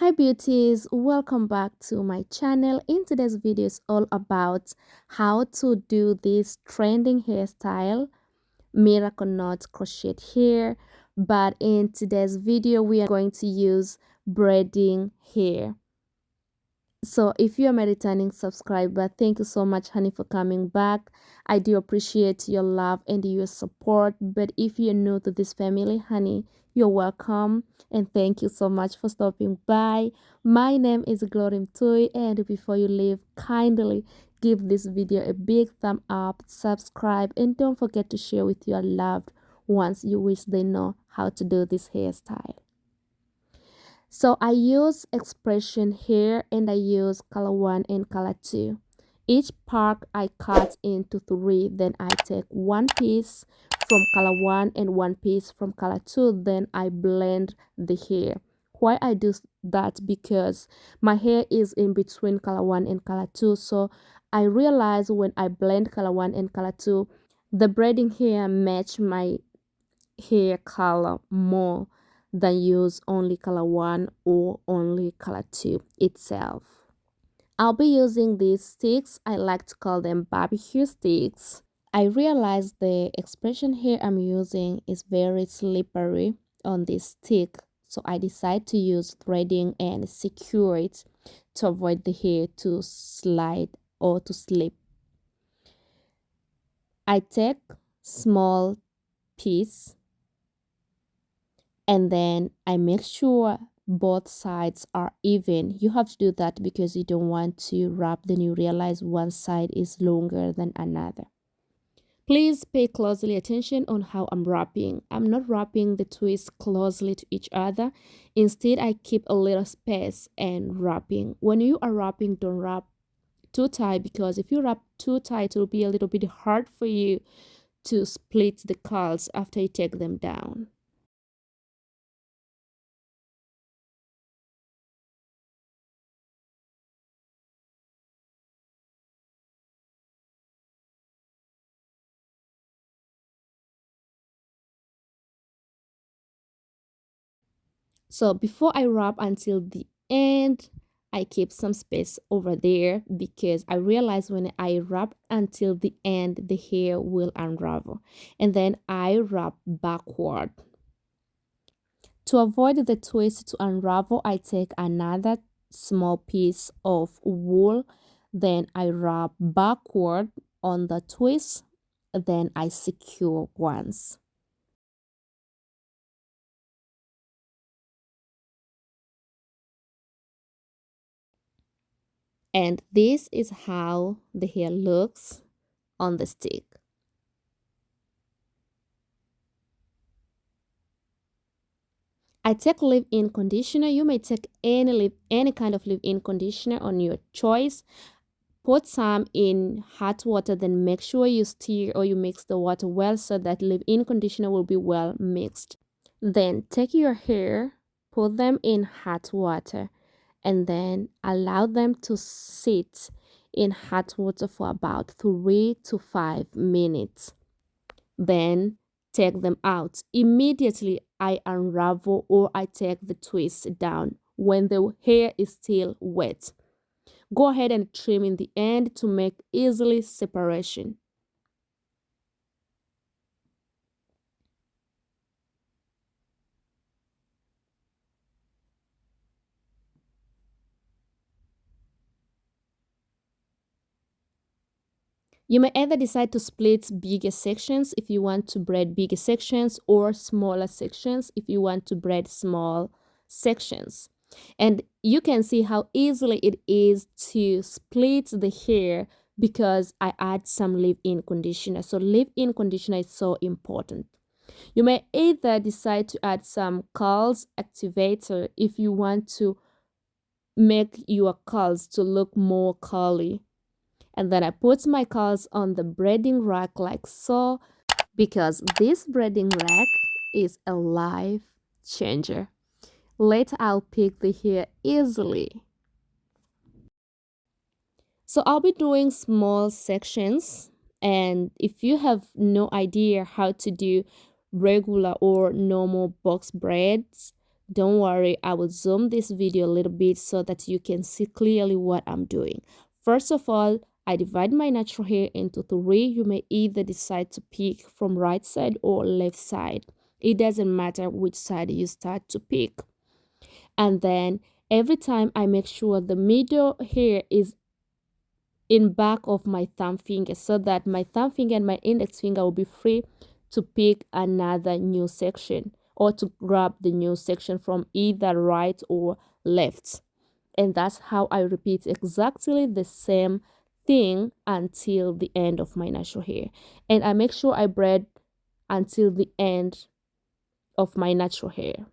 Hi beauties, welcome back to my channel. In today's video is all about how to do this trending hairstyle, miracle knot crochet hair. But in today's video we are going to use braiding hair. So if you are my returning subscriber, thank you so much honey for coming back. I do appreciate your love and your support. But if you're new to this family honey, you're welcome and thank you so much for stopping by. My name is Glory Toy, and before you leave, kindly give this video a big thumb up, subscribe, and don't forget to share with your loved ones you wish they know how to do this hairstyle. So I use expression here and I use color 1 and color 2. Each part I cut into 3, then I take one piece from color 1 and one piece from color 2, then I blend the hair. Why I do that? Because my hair is in between color 1 and color 2, so I realize when I blend color 1 and color 2, the braiding hair match my hair color more than use only color 1 or only color 2 itself. I'll be using these sticks. I like to call them barbecue sticks. I realize the expression here I'm using is very slippery on this stick, so I decide to use threading and secure it to avoid the hair to slide or to slip. I take small piece and then I make sure both sides are even. You have to do that because you don't want to wrap, then you realize one side is longer than another. Please pay closely attention on how I'm wrapping. I'm not wrapping the twists closely to each other. Instead, I keep a little space and wrapping. When you are wrapping, don't wrap too tight, because if you wrap too tight, it will be a little bit hard for you to split the curls after you take them down. So before I wrap until the end, I keep some space over there because I realize when I wrap until the end, the hair will unravel. And then I wrap backward. To avoid the twist to unravel, I take another small piece of wool. Then I wrap backward on the twist. Then I secure once. And this is how the hair looks on the stick. I take leave-in conditioner. You may take any kind of leave-in conditioner on your choice. Put some in hot water, then make sure you stir or you mix the water well so that leave-in conditioner will be well mixed. Then take your hair, put them in hot water, and then allow them to sit in hot water for about 3 to 5 minutes. Then take them out. Immediately I unravel or I take the twist down when the hair is still wet. Go ahead and trim in the end to make easily separation. You may either decide to split bigger sections if you want to braid bigger sections, or smaller sections if you want to braid small sections. And you can see how easily it is to split the hair because I add some leave-in conditioner. So leave-in conditioner is so important. You may either decide to add some curls activator if you want to make your curls to look more curly. And then I put my curls on the braiding rack like so, because this braiding rack is a life changer. Later I'll pick the hair easily. So I'll be doing small sections, and if you have no idea how to do regular or normal box braids, Don't worry, I will zoom this video a little bit so that you can see clearly what I'm doing. First of all, I divide my natural hair into three. You may either decide to pick from right side or left side. It doesn't matter which side you start to pick. And then every time I make sure the middle hair is in back of my thumb finger so that my thumb finger and my index finger will be free to pick another new section or to grab the new section from either right or left. And that's how I repeat exactly the same thing until the end of my natural hair. And I make sure I braid until the end of my natural hair.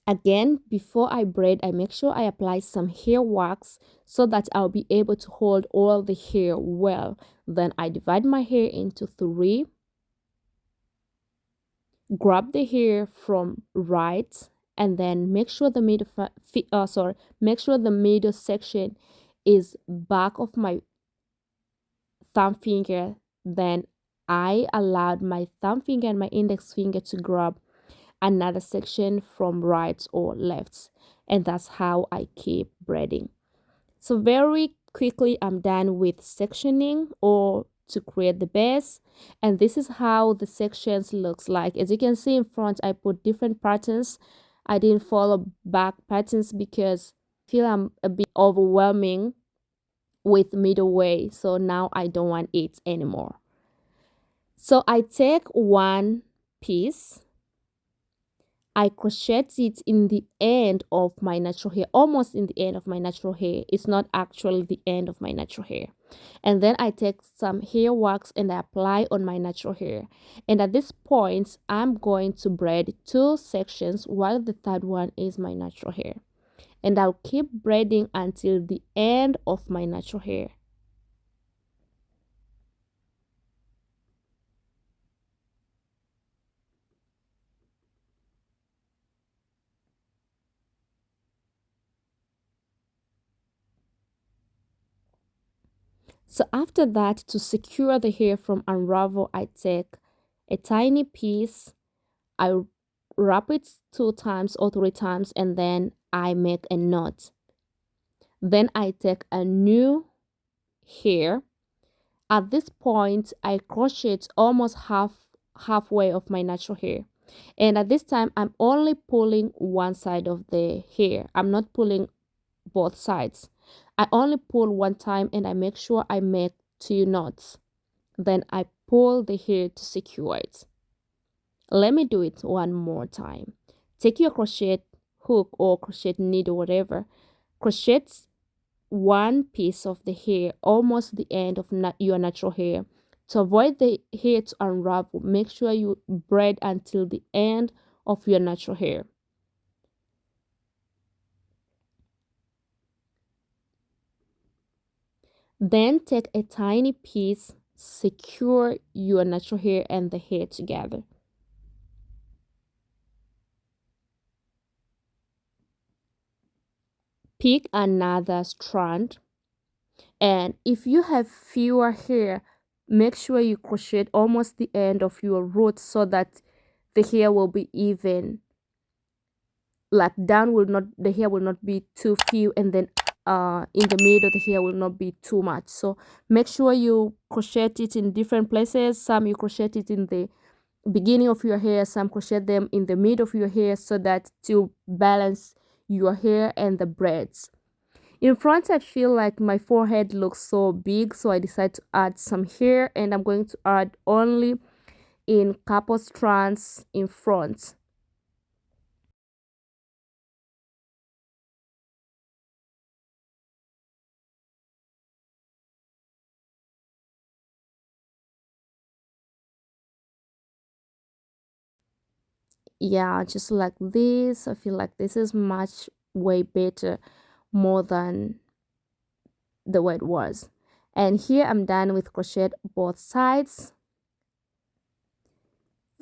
Again, before I braid, I make sure I apply some hair wax so that I'll be able to hold all the hair well. Then I divide my hair into three, grab the hair from right, and then make sure the make sure the middle section is back of my thumb finger. Then I allowed my thumb finger and my index finger to grab another section from right or left, and that's how I keep braiding. So very quickly I'm done with sectioning or to create the base, and this is how the sections looks like. As you can see in front, I put different patterns. I didn't follow back patterns because I feel I'm a bit overwhelming with middle way, so now I don't want it anymore. So I take one piece, I crochet it in the end of my natural hair, almost in the end of my natural hair. It's not actually the end of my natural hair. And then I take some hair wax and I apply on my natural hair. And at this point, I'm going to braid two sections while the third one is my natural hair. And I'll keep braiding until the end of my natural hair. So after that, to secure the hair from unravel, I take a tiny piece, I wrap it 2 times or 3 times, and then I make a knot. Then I take a new hair. At this point, I crochet almost halfway of my natural hair. And at this time, I'm only pulling one side of the hair. I'm not pulling both sides. I only pull one time and I make sure I make 2 knots. Then I pull the hair to secure it. Let me do it one more time. Take your crochet hook or crochet needle, whatever. Crochet one piece of the hair, almost the end of your natural hair. To avoid the hair to unravel, make sure you braid until the end of your natural hair. Then take a tiny piece, secure your natural hair and the hair together. Pick another strand, and if you have fewer hair, make sure you crochet almost the end of your root so that the hair will be even. Like down will not, the hair will not be too few, and then in the middle the hair will not be too much. So make sure you crochet it in different places. Some you crochet it in the beginning of your hair, some crochet them in the middle of your hair so that to balance your hair and the braids. In front, I feel like my forehead looks so big, so I decided to add some hair, and I'm going to add only in couple strands in front. Yeah, just like this. I feel like this is much way better, more than the way it was. And here I'm done with crochet both sides.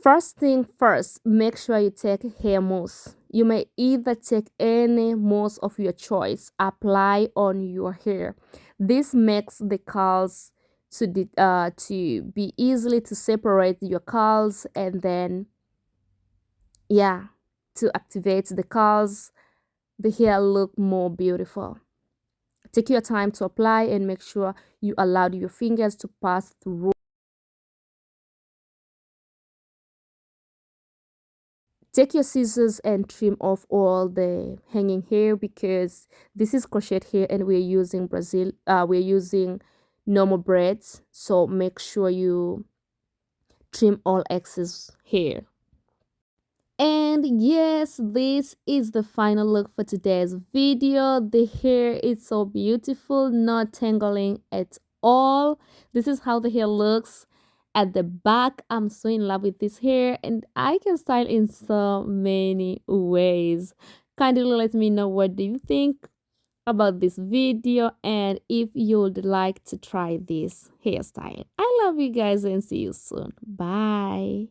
First thing first, make sure you take hair mousse. You may either take any most of your choice, apply on your hair. This makes the curls to be easily to separate your curls, and then yeah, to activate the curls, the hair look more beautiful. Take your time to apply and make sure you allowed your fingers to pass through. Take your scissors and trim off all the hanging hair, because this is crochet hair and we're using normal braids, so make sure you trim all excess hair. And yes, this is the final look for today's video. The hair is so beautiful, not tangling at all. This is how the hair looks at the back. I'm so in love with this hair, and I can style in so many ways. Kindly let me know, what do you think about this video, and if you'd like to try this hairstyle. I love you guys and see you soon. Bye.